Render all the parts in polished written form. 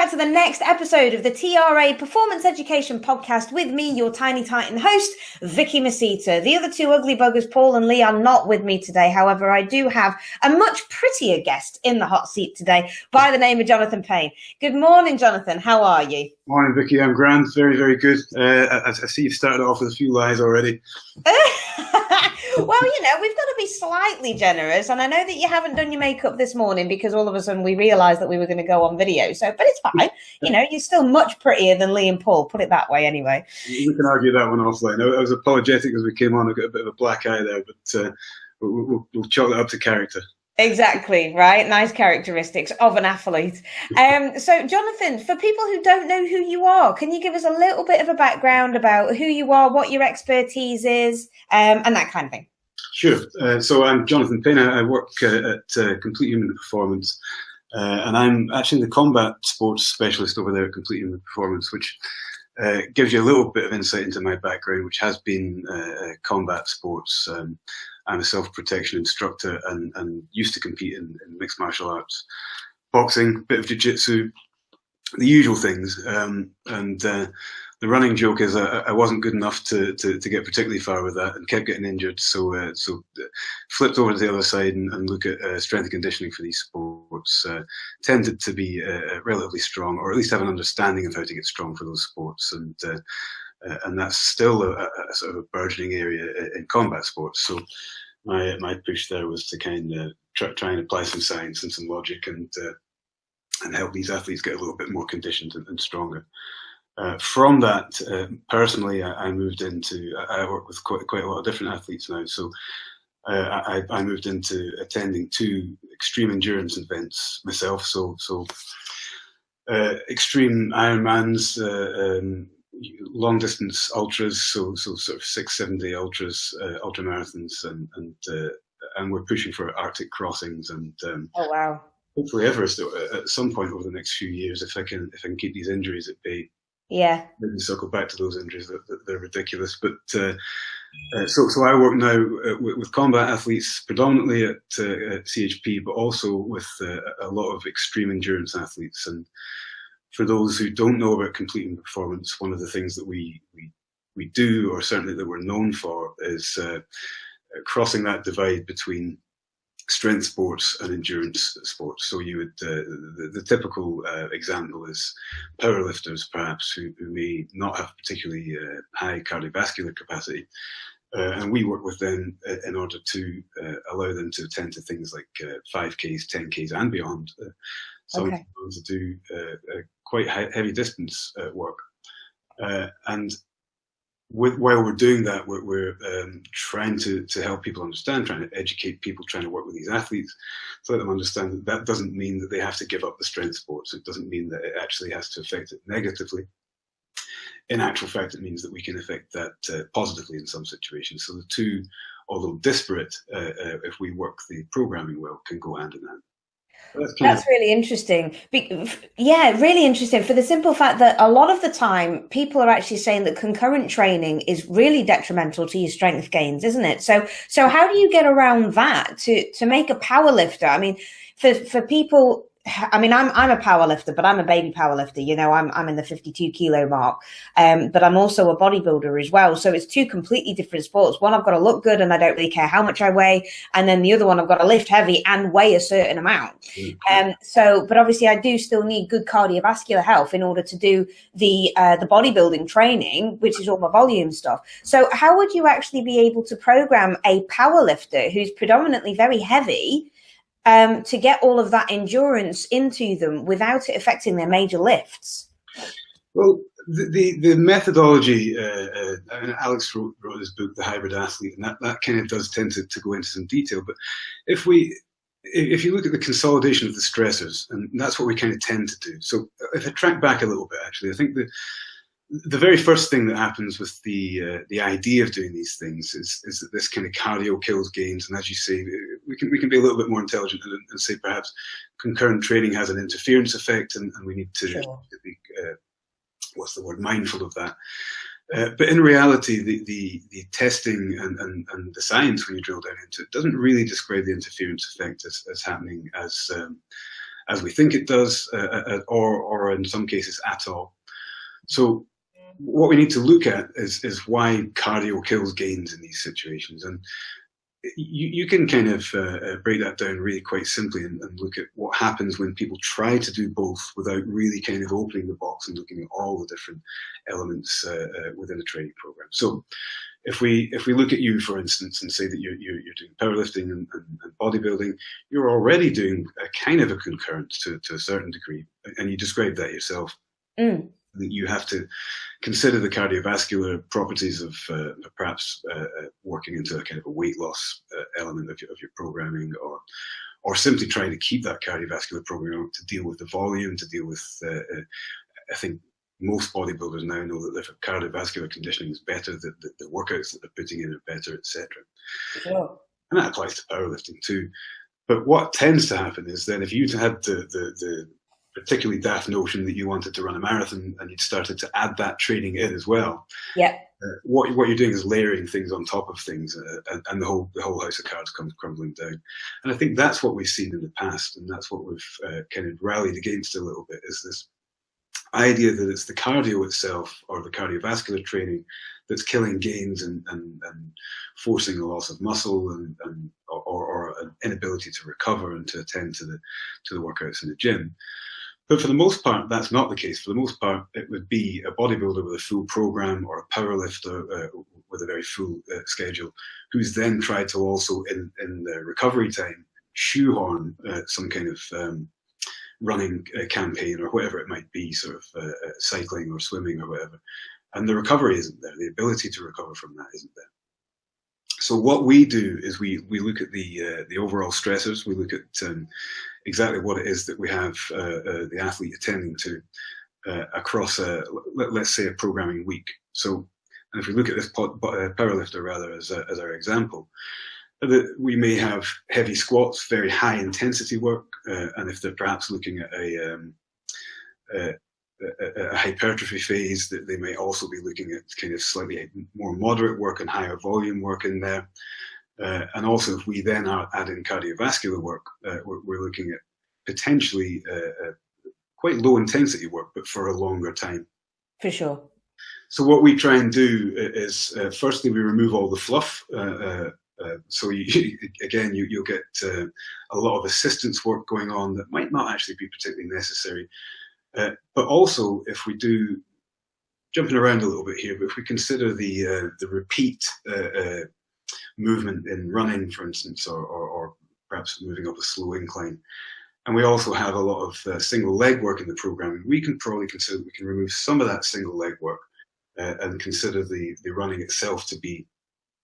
back to the next episode of the TRA Performance Education Podcast with me, your Tiny Titan host, Vicky Masita. The other two ugly buggers, Paul and Lee, are not with me today. However, I do have a much prettier guest in the hot seat today by the name of Jonathan Pain. Good morning, Jonathan. How are you? Morning, Vicky. I'm grand. Very, very good. I see you've started off with a few lies already. Well, we've got to be slightly generous. And I know that you haven't done your makeup this morning because all of a sudden we realised that we were going to go on video. But it's fine. You're still much prettier than Lee and Paul. Put it that way anyway. We can argue that one offline. I was apologetic as we came on. I got a bit of a black eye there, but we'll chalk that up to character. Exactly, right? Nice characteristics of an athlete. So, Jonathan, for people who don't know who you are, can you give us a little bit of a background about who you are, what your expertise is, and that kind of thing? Sure. So I'm Jonathan Pain. I work at Complete Human Performance, and I'm actually the combat sports specialist over there at Complete Human Performance, which gives you a little bit of insight into my background, which has been combat sports. I'm a self-protection instructor and used to compete in mixed martial arts, boxing, bit of jiu-jitsu, the usual things. The running joke is I wasn't good enough to get particularly far with that and kept getting injured. So flipped over to the other side and look at strength and conditioning for these sports. Tended to be relatively strong, or at least have an understanding of how to get strong for those sports. And that's still a sort of a burgeoning area in combat sports. So my push there was to kind of try and apply some science and some logic and help these athletes get a little bit more conditioned and stronger. From that, personally, I moved into, I work with quite a lot of different athletes now. So I moved into attending 2 extreme endurance events myself. So extreme Ironmans, long distance ultras, so sort of 6-7 day ultras, ultra marathons, and we're pushing for Arctic crossings and oh wow, hopefully Everest at some point over the next few years if I can keep these injuries at bay. Yeah, maybe circle back to those injuries. They're ridiculous, but so I work now with combat athletes predominantly at CHP, but also with a lot of extreme endurance athletes. And for those who don't know about Complete Human Performance, one of the things that we do, or certainly that we're known for, is crossing that divide between strength sports and endurance sports. So you would the typical example is powerlifters, perhaps, who may not have particularly high cardiovascular capacity, and we work with them in order to allow them to attend to things like 5Ks, 10Ks, and beyond. Sometimes to do quite heavy distance work, and while we're doing that, we're trying to help people understand, trying to educate people, trying to work with these athletes, to let them understand that doesn't mean that they have to give up the strength sports. It doesn't mean that it actually has to affect it negatively. In actual fact, it means that we can affect that positively in some situations. So the two, although disparate, if we work the programming well, can go hand in hand. That's really interesting. Yeah, really interesting, for the simple fact that a lot of the time people are actually saying that concurrent training is really detrimental to your strength gains, isn't it? So how do you get around that to make a power lifter? I mean, for people, I mean, I'm a power lifter, but I'm a baby power lifter. I'm in the 52 kilo mark, but I'm also a bodybuilder as well. So it's 2 completely different sports. One, I've got to look good and I don't really care how much I weigh. And then the other one, I've got to lift heavy and weigh a certain amount. But obviously I do still need good cardiovascular health in order to do the bodybuilding training, which is all my volume stuff. So how would you actually be able to program a power lifter who's predominantly very heavy to get all of that endurance into them without it affecting their major lifts? Well, the methodology, and Alex wrote this book, The Hybrid Athlete, and that kind of does tend to go into some detail. But if you look at the consolidation of the stressors, and that's what we kind of tend to do. So if I track back a little bit, actually, I think the very first thing that happens with the idea of doing these things is that this kind of cardio kills gains. And as you say, we can be a little bit more intelligent and say perhaps concurrent training has an interference effect, and we need to be mindful of that. But in reality, the testing and the science, when you drill down into it, doesn't really describe the interference effect as happening as we think it does, or in some cases at all. So what we need to look at is why cardio kills gains in these situations. And you can kind of break that down really quite simply and look at what happens when people try to do both without really kind of opening the box and looking at all the different elements within a training program. So if we look at you, for instance, and say that you're doing powerlifting and bodybuilding, you're already doing a kind of a concurrent to a certain degree, and you described that yourself. That you have to consider the cardiovascular properties of perhaps working into a kind of a weight loss element of your programming, or simply trying to keep that cardiovascular program to deal with the volume, to deal with, I think most bodybuilders now know that if cardiovascular conditioning is better, that the workouts that they're putting in are better, etc. Sure. And that applies to powerlifting too. But what tends to happen is then if you had the particularly daft notion that you wanted to run a marathon and you'd started to add that training in as well. Yeah. What you're doing is layering things on top of things, and the whole house of cards comes crumbling down. And I think that's what we've seen in the past, and that's what we've kind of rallied against a little bit, is this idea that it's the cardio itself or the cardiovascular training that's killing gains and forcing a loss of muscle or an inability to recover and to attend to the workouts in the gym. But for the most part, that's not the case. For the most part, it would be a bodybuilder with a full program or a powerlifter with a very full schedule, who's then tried to also, in the recovery time, shoehorn some kind of running campaign or whatever it might be, sort of cycling or swimming or whatever. And the recovery isn't there. The ability to recover from that isn't there. So what we do is we look at the overall stressors. We look at exactly what it is that we have the athlete attending to across let's say a programming week. So, and if we look at this powerlifter rather as our example, that we may have heavy squats, very high intensity work, and if they're perhaps looking at a hypertrophy phase, that they may also be looking at kind of slightly more moderate work and higher volume work in there. And also, if we then are adding cardiovascular work, we're looking at potentially quite low intensity work, but for a longer time. For sure. So what we try and do is, firstly, we remove all the fluff. So you'll get a lot of assistance work going on that might not actually be particularly necessary. But also, if we do, jumping around a little bit here, but if we consider the repeat movement in running, for instance, or perhaps moving up a slow incline, and we also have a lot of single leg work in the programming, we can probably consider we can remove some of that single leg work and consider the running itself to be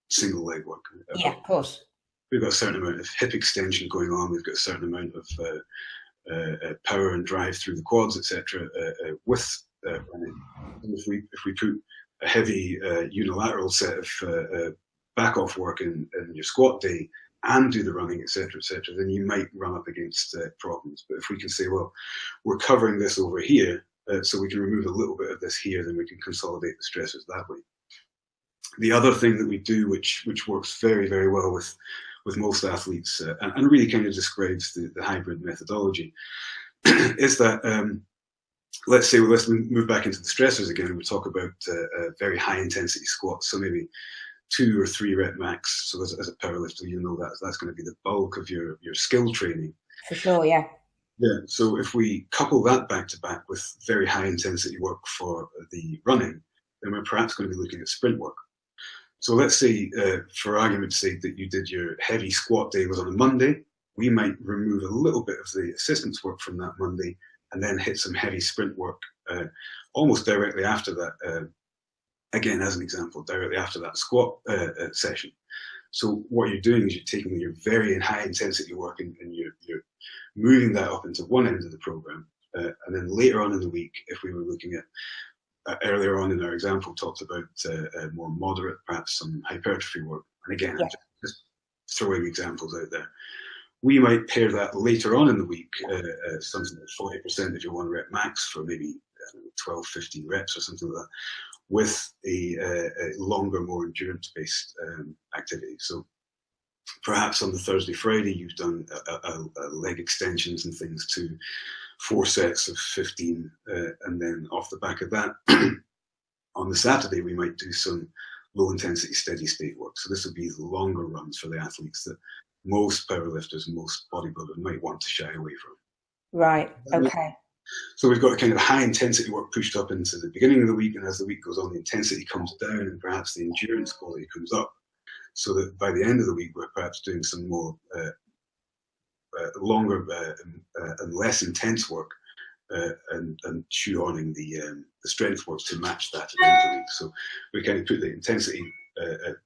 single leg work. Yeah, of course. We've got a certain amount of hip extension going on. We've got a certain amount of power and drive through the quads, etc. With running. If we put a heavy unilateral set of back off work in your squat day and do the running, etc., then you might run up against problems. But if we can say, well, we're covering this over here, so we can remove a little bit of this here, then we can consolidate the stresses that way. The other thing that we do, which works very, very well with most athletes, and really kind of describes the hybrid methodology, is that let's move back into the stressors again, and we'll talk about very high intensity squats, so maybe 2 or 3 rep max. So as a powerlifter, you know that's going to be the bulk of your skill training. For sure, yeah. Yeah. So if we couple that back to back with very high intensity work for the running, then we're perhaps going to be looking at sprint work. So let's say, for argument's sake, that you did your heavy squat day was on a Monday. We might remove a little bit of the assistance work from that Monday and then hit some heavy sprint work almost directly after that. Again, as an example, directly after that squat session. So what you're doing is you're taking your very high intensity work and you're moving that up into one end of the program. And then later on in the week, if we were looking at earlier on in our example, talked about more moderate, perhaps some hypertrophy work. And again, I'm just throwing examples out there. We might pair that later on in the week, something like 40% of your 1 rep max for maybe 12, 15 reps or something like that, with a longer, more endurance-based activity. So perhaps on the Thursday, Friday, you've done a leg extensions and things to 4 sets of 15, and then off the back of that, on the Saturday, we might do some low intensity steady state work. So this would be the longer runs for the athletes that most powerlifters and most bodybuilders might want to shy away from. Right. Okay. So we've got a kind of high intensity work pushed up into the beginning of the week, and as the week goes on, the intensity comes down and perhaps the endurance quality comes up, so that by the end of the week, we're perhaps doing some more longer and less intense work, and shoehorning the strength work to match that at the end of the week. So we kind of put the intensity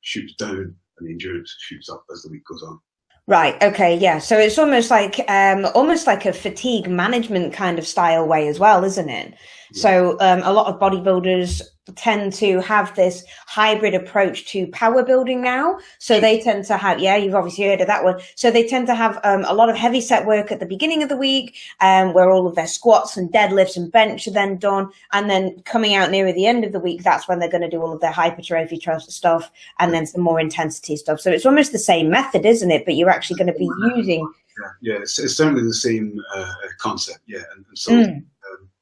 shoots down and the endurance shoots up as the week goes on. Right. Okay. Yeah. So it's almost like a fatigue management kind of style way as well, isn't it? Yeah. So a lot of bodybuilders tend to have this hybrid approach to power building now. So they tend to have, you've obviously heard of that one. So they tend to have a lot of heavy set work at the beginning of the week, where all of their squats and deadlifts and bench are then done. And then coming out nearer the end of the week, that's when they're going to do all of their hypertrophy stuff and then some more intensity stuff. So it's almost the same method, isn't it? But you're actually going to be using. Yeah, it's certainly the same concept. Yeah. And so.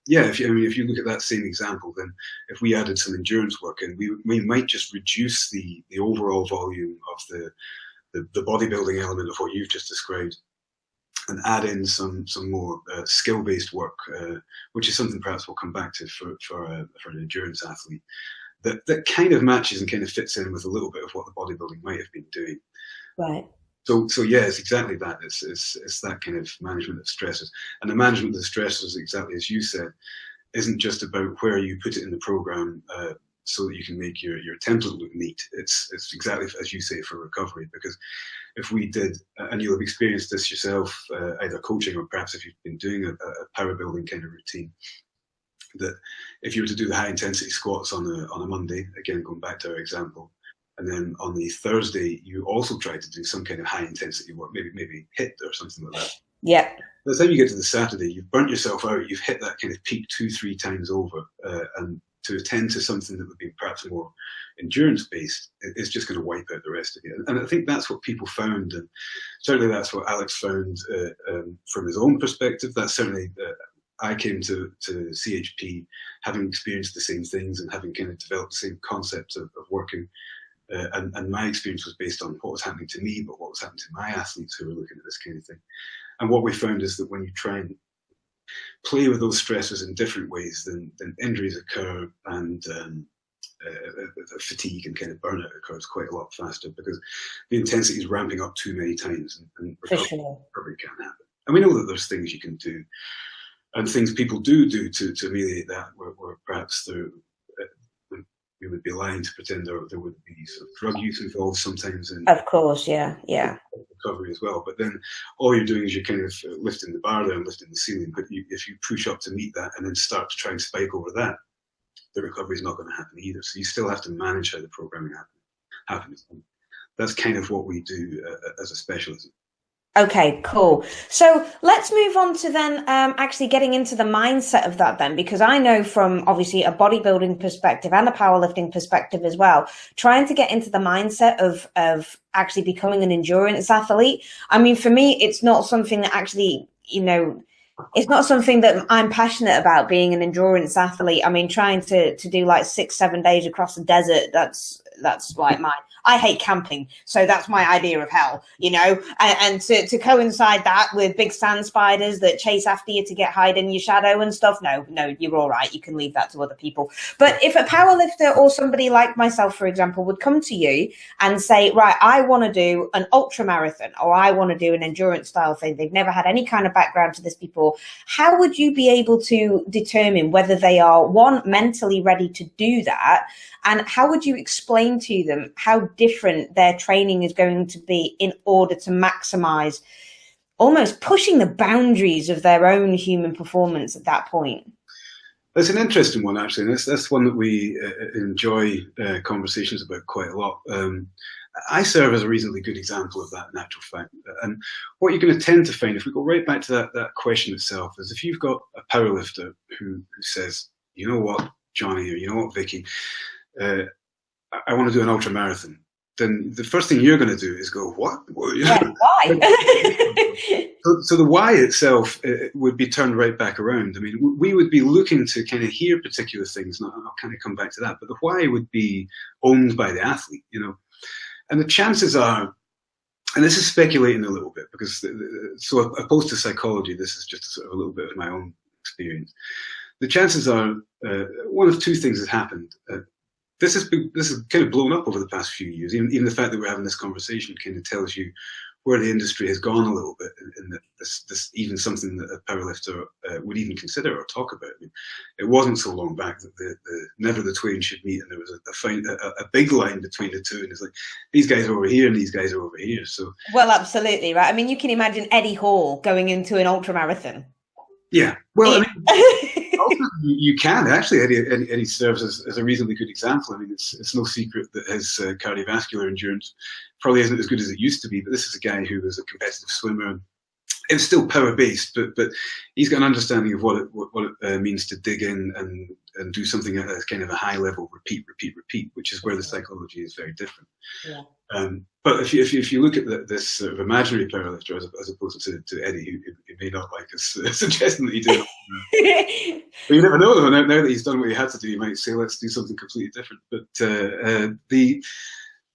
Yeah, if you look at that same example, then if we added some endurance work in, we might just reduce the overall volume of the bodybuilding element of what you've just described, and add in some more skill-based work, which is something perhaps we'll come back to for an endurance athlete, that kind of matches and kind of fits in with a little bit of what the bodybuilding might have been doing. Right. So yeah, it's exactly that. It's that kind of management of stresses, and the management of the stresses, exactly as you said, isn't just about where you put it in the program so that you can make your template look neat. It's exactly as you say for recovery, because if we did, and you'll have experienced this yourself, either coaching or perhaps if you've been doing a power building kind of routine, that if you were to do the high intensity squats on a Monday, again going back to our example. And then on the Thursday, you also try to do some kind of high intensity work, maybe HIIT or something like that. Yeah. By the time you get to the Saturday, you've burnt yourself out. You've hit that kind of peak 2-3 times over, and to attend to something that would be perhaps more endurance based is just going to wipe out the rest of you. And I think that's what people found, and certainly that's what Alex found from his own perspective. That's certainly. I came to CHP having experienced the same things and having kind of developed the same concepts of working. And my experience was based on what was happening to me, but what was happening to my athletes who were looking at this kind of thing. And what we found is that when you try and play with those stressors in different ways, then injuries occur, and fatigue and kind of burnout occurs quite a lot faster, because the intensity is ramping up too many times, and recovery can't happen. And we know that there's things you can do, and things people do to ameliorate that, where perhaps we would be lying to pretend there would be sort of drug use involved sometimes. Of course, yeah. Recovery as well. But then all you're doing is you're kind of lifting the bar there and lifting the ceiling. But if you push up to meet that and then start to try and spike over that, the recovery is not going to happen either. So you still have to manage how the programming happens. And that's kind of what we do as a specialism. Okay, cool. So let's move on to then actually getting into the mindset of that then, because I know from obviously a bodybuilding perspective and a powerlifting perspective as well, trying to get into the mindset of actually becoming an endurance athlete. I mean, for me, it's not something that actually, it's not something that I'm passionate about, being an endurance athlete. I mean, trying to do like 6-7 days across the desert, that's like I hate camping, so that's my idea of hell, and to coincide that with big sand spiders that chase after you to hide in your shadow and stuff. No, you're all right. You can leave that to other people. But if a powerlifter or somebody like myself, for example, would come to you and say, right, I want to do an ultra marathon, or I want to do an endurance style thing. They've never had any kind of background to this before. How would you be able to determine whether they are, one, mentally ready to do that? And how would you explain to them how different their training is going to be in order to maximize, almost pushing the boundaries of their own human performance at that point? That's an interesting one, actually. And that's one that we enjoy conversations about quite a lot. I serve as a reasonably good example of that, in actual fact. And what you're going to tend to find, if we go right back to that question itself, is if you've got a powerlifter who says, you know what, Johnny, or you know what, Vicky, I want to do an ultra marathon. then the first thing you're going to do is go, what? Well, yeah, why? So the why itself would be turned right back around. I mean, we would be looking to kind of hear particular things, and I'll kind of come back to that, but the why would be owned by the athlete, and the chances are, and this is speculating a little bit, because so opposed to psychology, this is just sort of a little bit of my own experience. The chances are one of two things has happened. This has kind of blown up over the past few years. Even the fact that we're having this conversation kind of tells you where the industry has gone a little bit, and that this even something that a powerlifter would even consider or talk about. I mean, it wasn't so long back that the never the twain should meet, and there was a big line between the two, and it's like, these guys are over here and these guys are over here. So, well, absolutely right. I mean, you can imagine Eddie Hall going into an ultramarathon. Yeah, well, I mean, also you can actually. Eddie serves as a reasonably good example. I mean, it's no secret that his cardiovascular endurance probably isn't as good as it used to be. But this is a guy who was a competitive swimmer. It's still power based, but he's got an understanding of what it means to dig in and do something at a kind of a high level, repeat, which is where the psychology is very different. Yeah. But if you look at this sort of imaginary powerlifter as opposed to Eddie, who may not like us suggesting that he did, but you never know though. Now that he's done what he had to do, he might say, let's do something completely different. But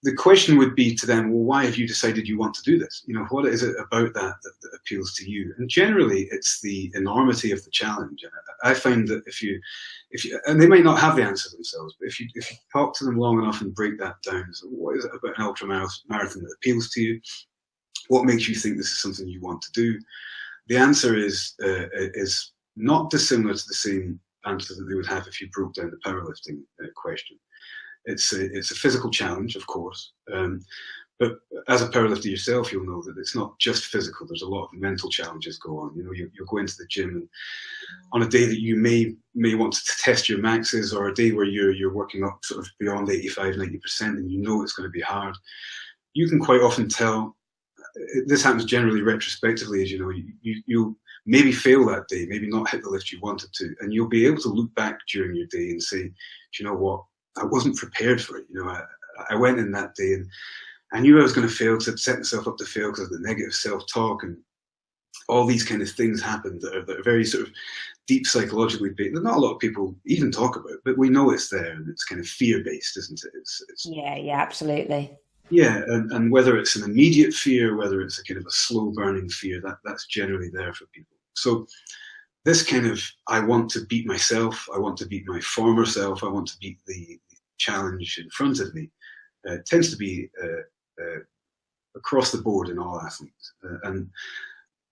the question would be to them, well, why have you decided you want to do this? What is it about that appeals to you? And generally, it's the enormity of the challenge. I find that if you, and they might not have the answer themselves, but if you talk to them long enough and break that down, so what is it about an ultramarathon that appeals to you? What makes you think this is something you want to do? The answer is not dissimilar to the same answer that they would have if you broke down the powerlifting question. It's a physical challenge, of course, but as a powerlifter yourself, you'll know that it's not just physical. There's a lot of mental challenges go on. You'll go into the gym, and on a day that you may want to test your maxes, or a day where you're working up sort of beyond 85-90%, and it's going to be hard. You can quite often tell. This happens generally retrospectively, as you'll maybe fail that day, maybe not hit the lift you wanted to, and you'll be able to look back during your day and say, do you know what? I wasn't prepared for it. I went in that day and I knew I was going to fail, to set myself up to fail because of the negative self-talk, and all these kind of things happened that are very sort of deep psychologically based. That not a lot of people even talk about, but we know it's there, and it's kind of fear-based, isn't it? It's yeah, absolutely. Yeah, and whether it's an immediate fear, whether it's a kind of a slow-burning fear, that's generally there for people. So this kind of, I want to beat myself, I want to beat my former self, I want to beat the challenge in front of me, tends to be across the board in all athletes. And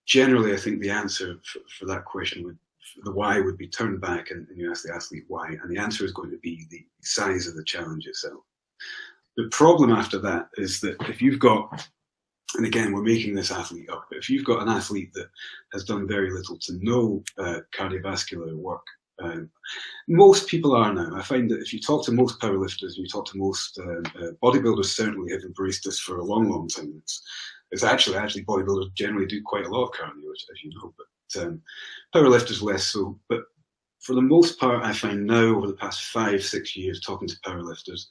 generally, I think the answer for that question the why would be turned back, and you ask the athlete why, and the answer is going to be the size of the challenge itself. The problem after that is that if you've got, and again, we're making this athlete up, but if you've got an athlete that has done very little to no cardiovascular work, most people are now. I find that if you talk to most powerlifters, you talk to most bodybuilders, certainly have embraced this for a long, long time. It's actually bodybuilders generally do quite a lot of cardio, as you know, but powerlifters less so. But for the most part, I find now over the past 5-6 years talking to powerlifters,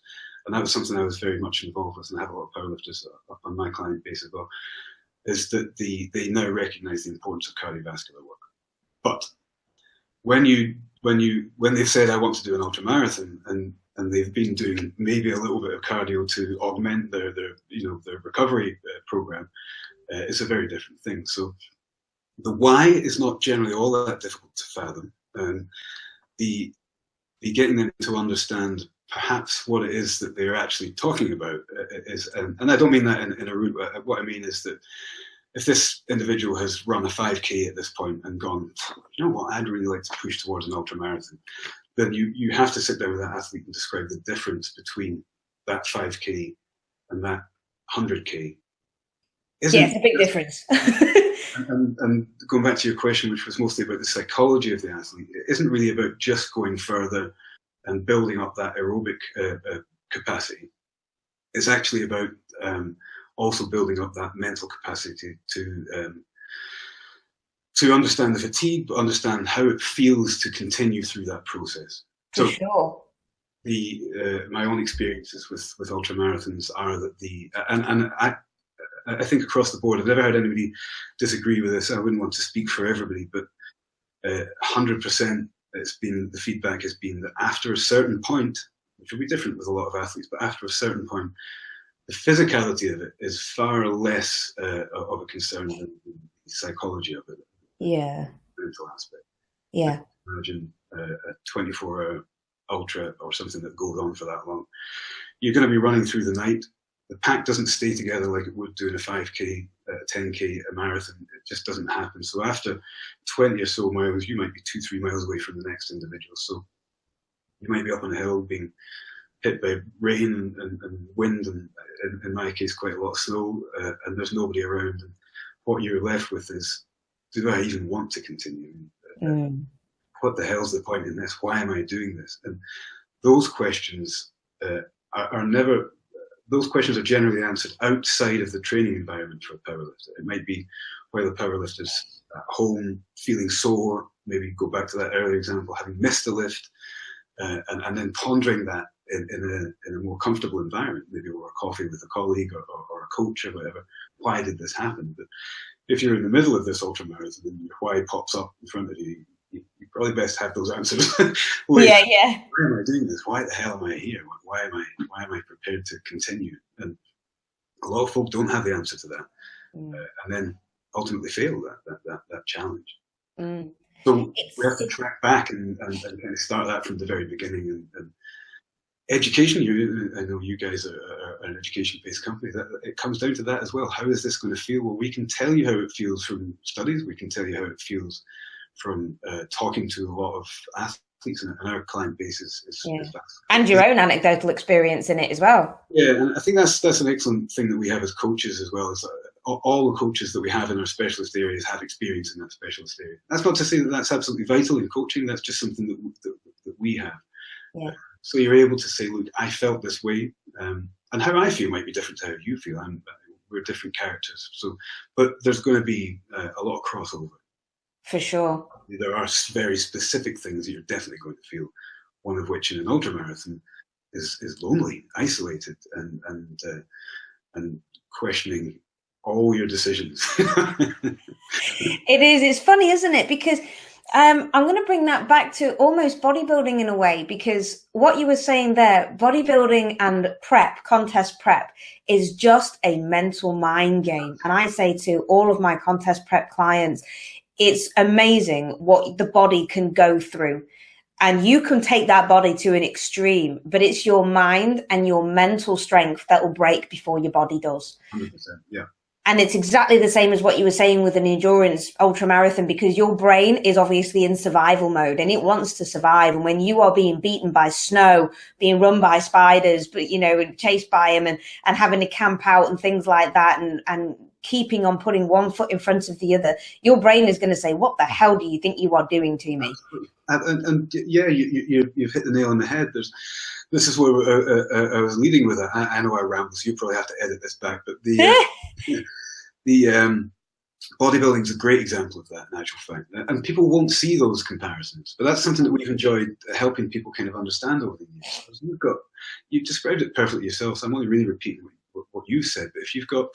and that was something I was very much involved with, and I have a lot of powerlifters up on my client base as well, is that they now recognise the importance of cardiovascular work. But when they've said I want to do an ultramarathon, and they've been doing maybe a little bit of cardio to augment their recovery program, it's a very different thing. So the why is not generally all that difficult to fathom. The getting them to understand perhaps what it is that they're actually talking about is, and I don't mean that in a rude way. What I mean is that if this individual has run a 5K at this point and gone, you know what, I'd really like to push towards an ultramarathon, then you have to sit down with that athlete and describe the difference between that 5K and that 100K. Yeah, it's a big difference. And going back to your question, which was mostly about the psychology of the athlete, it isn't really about just going further and building up that aerobic capacity. It's actually about also building up that mental capacity to understand the fatigue, but understand how it feels to continue through that process. For sure. my own experiences with ultramarathons are that I think across the board, I've never heard anybody disagree with this. I wouldn't want to speak for everybody, but 100% the feedback has been that after a certain point, which will be different with a lot of athletes, but after a certain point, the physicality of it is far less of a concern than the psychology of it. Yeah. Mental aspect. Yeah. Imagine a 24-hour ultra or something that goes on for that long. You're going to be running through the night. The pack doesn't stay together like it would doing a 5K, 10K, a marathon. It just doesn't happen. So after 20 or so miles, you might be 2-3 miles away from the next individual. So you might be up on a hill being hit by rain and wind, and in my case, quite a lot of snow, and there's nobody around. And what you're left with is, do I even want to continue? What the hell's the point in this? Why am I doing this? And those questions are never. Those questions are generally answered outside of the training environment for a powerlifter. It might be where the powerlifter's at home, feeling sore, maybe go back to that earlier example, having missed a lift, and then pondering that in a more comfortable environment, maybe over a coffee with a colleague or a coach or whatever. Why did this happen? But if you're in the middle of this ultramarathon and your why pops up in front of you, you probably best have those answers. Yeah. Why am I doing this? Why the hell am I here? Why am I prepared to continue? And a lot of folk don't have the answer to that, and then ultimately fail that challenge. So we have to track back and kind of start that from the very beginning. And education, I know you guys are an education-based company, that it comes down to that as well. How is this going to feel? Well, we can tell you how it feels from studies. We can tell you how it feels from talking to a lot of athletes, and our client base is and your own anecdotal experience in it as well. Yeah, and I think that's an excellent thing that we have as coaches as well. Is all the coaches that we have in our specialist areas have experience in that specialist area. That's not to say that that's absolutely vital in coaching. That's just something that we have. Yeah. So you're able to say, look, I felt this way, and how I feel might be different to how you feel. We're different characters. So, but there's going to be a lot of crossover. For sure. There are very specific things that you're definitely going to feel, one of which in an ultramarathon is lonely, isolated, and questioning all your decisions. It is. It's funny, isn't it? Because I'm going to bring that back to almost bodybuilding in a way, because what you were saying there, bodybuilding and contest prep, is just a mental mind game. And I say to all of my contest prep clients, it's amazing what the body can go through. And you can take that body to an extreme, but it's your mind and your mental strength that will break before your body does. 100%, yeah. And it's exactly the same as what you were saying with an endurance ultramarathon, because your brain is obviously in survival mode and it wants to survive. And when you are being beaten by snow, being run by spiders, but chased by them and having to camp out and things like that, and keeping on putting one foot in front of the other, your brain is going to say, what the hell do you think you are doing to me? And yeah, you've hit the nail on the head. This is where I was leading with it. I know I ramble, so you probably have to edit this back, but the bodybuilding is a great example of that, in actual fact. And people won't see those comparisons, but that's something that we've enjoyed helping people kind of understand over the years. You described it perfectly yourself, so I'm only really repeating what you said. But if you've got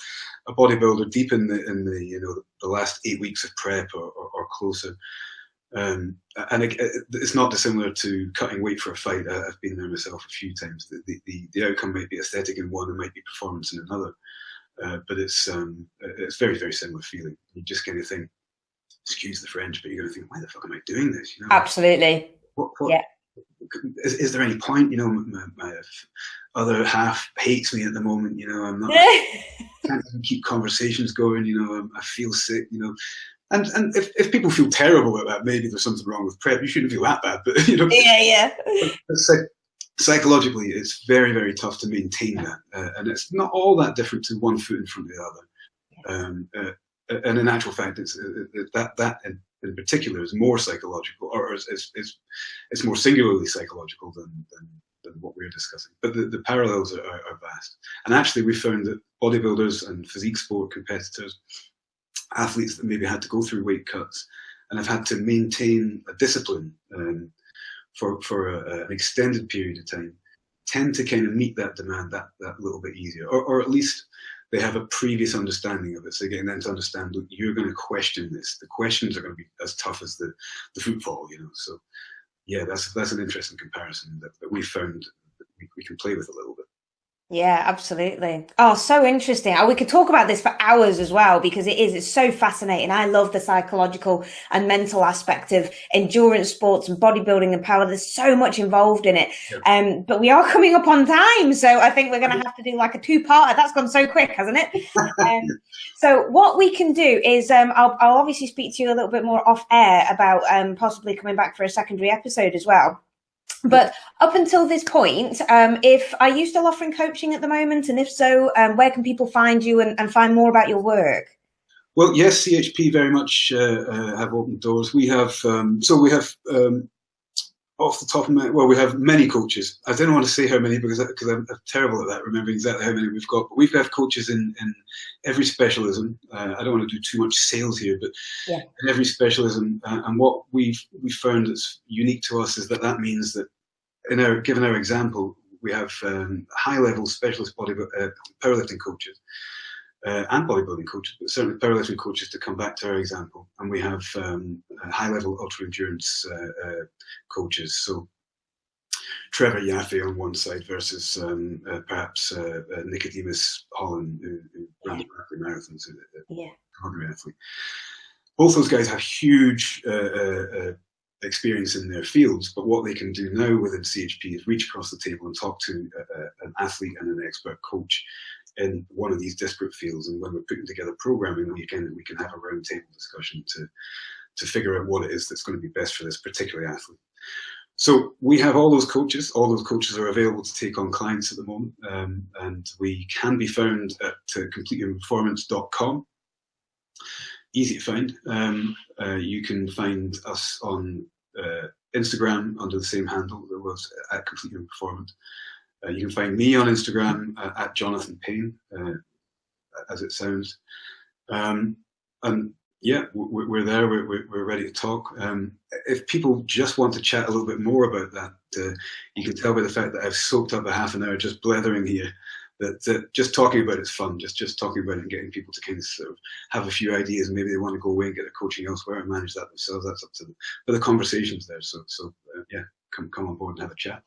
a bodybuilder deep in the last 8 weeks of prep or closer, and it's not dissimilar to cutting weight for a fight. I've been there myself a few times. The outcome might be aesthetic in one and might be performance in another, but it's very, very similar feeling. You just kind of think, excuse the French, but you're going to think, why the fuck am I doing this? Absolutely. What, yeah. Is there any point? My other half hates me at the moment. I'm not. Can't even keep conversations going. I feel sick. And if people feel terrible about that, maybe there's something wrong with prep. You shouldn't feel that bad, but Yeah. Psychologically, it's very, very tough to maintain that, and it's not all that different to one foot in front of the other. And in actual fact, it's that in particular is more psychological, or it's more singularly psychological than what we're discussing. But the parallels are vast. And actually, we found that bodybuilders and physique sport competitors, athletes that maybe had to go through weight cuts and have had to maintain a discipline for an extended period of time, tend to kind of meet that demand that little bit easier, or at least they have a previous understanding of it. So getting them to understand, look, you're going to question this. The questions are going to be as tough as the footfall, So yeah, that's an interesting comparison that we found that we can play with a little bit. Yeah, absolutely. Oh, so interesting. We could talk about this for hours as well, because it's so fascinating. I love the psychological and mental aspect of endurance sports and bodybuilding and power. There's so much involved in it. Yeah. But we are coming up on time. So I think we're going to have to do like a 2-parter. That's gone so quick, hasn't it? So what we can do is I'll obviously speak to you a little bit more off air about possibly coming back for a secondary episode as well. But up until this point, are you still offering coaching at the moment? And if so, where can people find you and find more about your work? Well, yes, CHP very much have opened doors. We have, off the top of my, we have many coaches. I don't want to say how many because I'm terrible at that, remembering exactly how many we've got. But we've got coaches in every specialism. I don't want to do too much sales here, but yeah, in every specialism. And what we've found that's unique to us is that means that given our example, we have high-level specialist powerlifting coaches and bodybuilding coaches, but certainly powerlifting coaches to come back to our example. And we have high-level ultra-endurance coaches. So Trevor Yaffe on one side versus perhaps Nicodemus Holland, who ran the marathons, extraordinary athlete. Both those guys have huge experience in their fields, but what they can do now within CHP is reach across the table and talk to an athlete and an expert coach in one of these disparate fields. And when we're putting together programming, we can have a round table discussion to figure out what it is that's going to be best for this particular athlete. So we have all those coaches. All those coaches are available to take on clients at the moment, and we can be found at completeyourperformance.com. Easy to find. You can find us on Instagram under the same handle that was at Complete Your Performance. You can find me on Instagram at Jonathan Pain, as it sounds. And yeah, we're there. We're ready to talk. If people just want to chat a little bit more about that, you can tell by the fact that I've soaked up a half an hour just blethering here. That just talking about it's fun. Just talking about it and getting people to kind of sort of have a few ideas, and maybe they want to go away and get their coaching elsewhere and manage that themselves. That's up to them. But the conversation's there. So yeah, come on board and have a chat.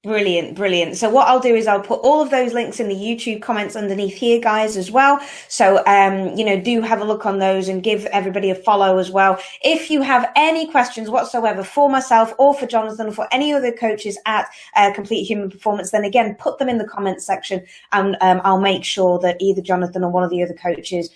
Brilliant. So what I'll do is I'll put all of those links in the YouTube comments underneath here, guys, as well. So, do have a look on those and give everybody a follow as well. If you have any questions whatsoever for myself or for Jonathan or for any other coaches at Complete Human Performance, then again, put them in the comments section, and I'll make sure that either Jonathan or one of the other coaches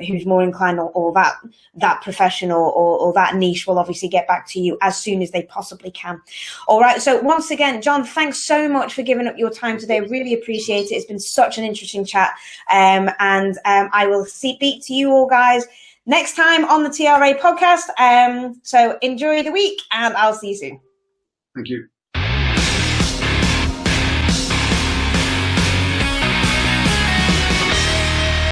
who's more inclined or that professional or that niche will obviously get back to you as soon as they possibly can. All right. So once again, John, thanks so much for giving up your time today. Really appreciate it. It's been such an interesting chat. And I will speak to you all, guys, next time on the TRA podcast. So enjoy the week, and I'll see you soon. Thank you.